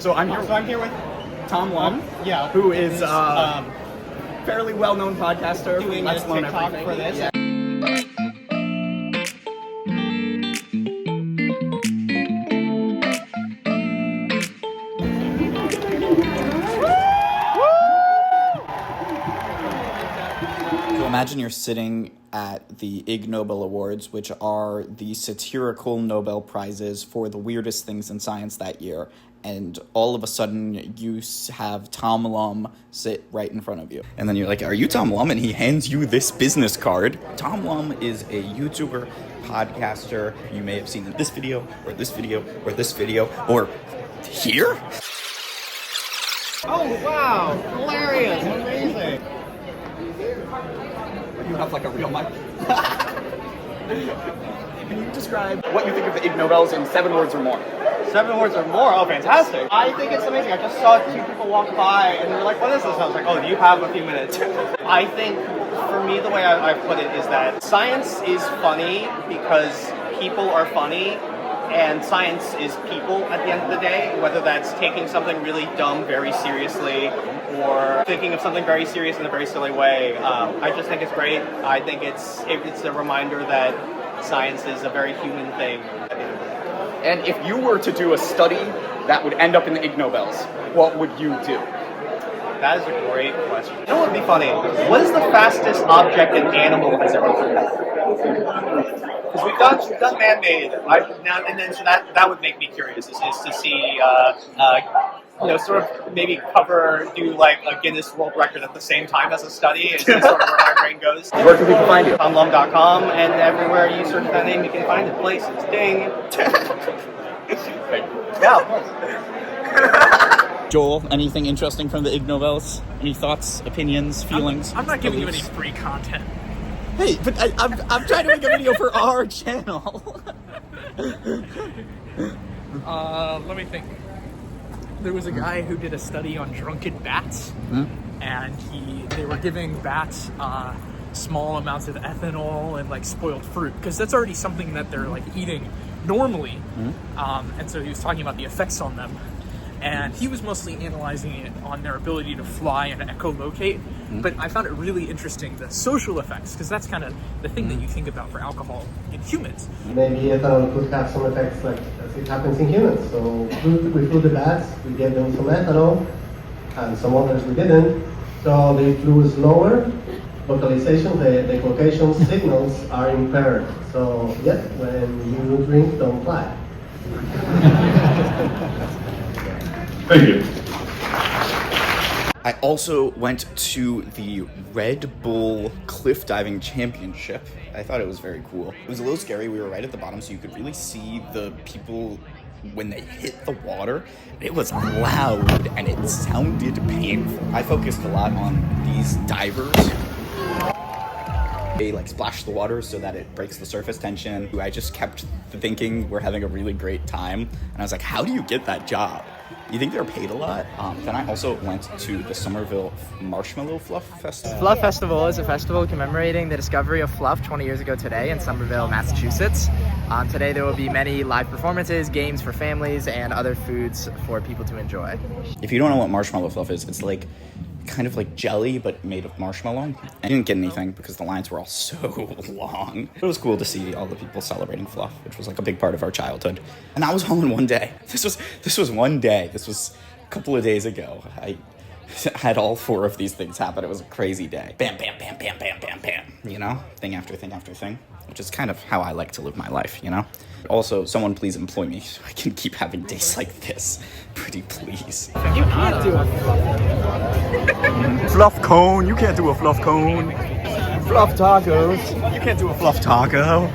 So I'm here with Tom Lum, who is a fairly well-known podcaster. Doing a TikTok for this. Yeah. So imagine you're sitting at the Ig Nobel Awards, which are the satirical Nobel Prizes for the weirdest things in science that year, and all of a sudden you have Tom Lum sit right in front of you. And then you're like, are you Tom Lum? And he hands you this business card. Tom Lum is a YouTuber, podcaster. You may have seen in this video, or this video, or this video, or here? Oh, wow. Hilarious. Amazing. You have like a real mic. Can you describe what you think of the Ig Nobels in 7 words or more? 7 words or more? Oh, fantastic. I think it's amazing. I just saw 2 people walk by and they're like, what is this? I was like, oh, do you have a few minutes? I think, for me, the way I put it is that science is funny because people are funny, and science is people at the end of the day, whether that's taking something really dumb very seriously or thinking of something very serious in a very silly way. I just think it's great. I think it's a reminder that science is a very human thing. And if you were to do a study that would end up in the Ig Nobels, what would you do? That is a great question. You know what would be funny? What is the fastest object an animal has ever flown? Because we've done man-made, so that would make me curious is to see, sort of maybe do like a Guinness World Record at the same time as a study. Is sort of where my brain goes. Where can people find you? TomLum.com, and everywhere you search that name, you can find it. Places. Ding. Yeah, of course. Joel, anything interesting from the Ig Nobels? Any thoughts, opinions, feelings? I'm not giving you any free content. Hey, but I'm trying to make a video for our channel. Let me think. There was a guy who did a study on drunken bats, and they were giving bats small amounts of ethanol and like spoiled fruit, because that's already something that they're like eating normally. And so he was talking about the effects on them. And he was mostly analyzing it on their ability to fly and echolocate. But I found it really interesting, the social effects, because that's kind of the thing that you think about for alcohol in humans. Maybe ethanol could have some effects like as it happens in humans. So we flew the bats, we gave them some ethanol, and some others we didn't. So they flew slower. Vocalization, the echolocation signals are impaired. So yeah, when you drink, don't fly. Thank you. I also went to the Red Bull Cliff Diving Championship. I thought it was very cool. It was a little scary. We were right at the bottom, so you could really see the people when they hit the water. It was loud and it sounded painful. I focused a lot on these divers. They like splash the water so that it breaks the surface tension. I just kept thinking we're having a really great time. And I was like, how do you get that job? You think they're paid a lot? Then I also went to the Somerville Marshmallow Fluff Festival. Fluff Festival is a festival commemorating the discovery of fluff 20 years ago today in Somerville, Massachusetts. Today there will be many live performances, games for families, and other foods for people to enjoy. If you don't know what marshmallow fluff is, it's like kind of like jelly but made of marshmallow. I didn't get anything because the lines were all so long. It was cool to see all the people celebrating fluff, which was like a big part of our childhood. And that was all in one day. This was one day. This was a couple of days ago. I had all 4 of these things happen. It was a crazy day. Bam, bam, bam, bam, bam, bam, bam. You know? Thing after thing after thing. Which is kind of how I like to live my life, you know? Also, someone please employ me so I can keep having days like this. Pretty please. You can't do a Fluff cone. You can't do a fluff cone. Fluff tacos. You can't do a fluff taco.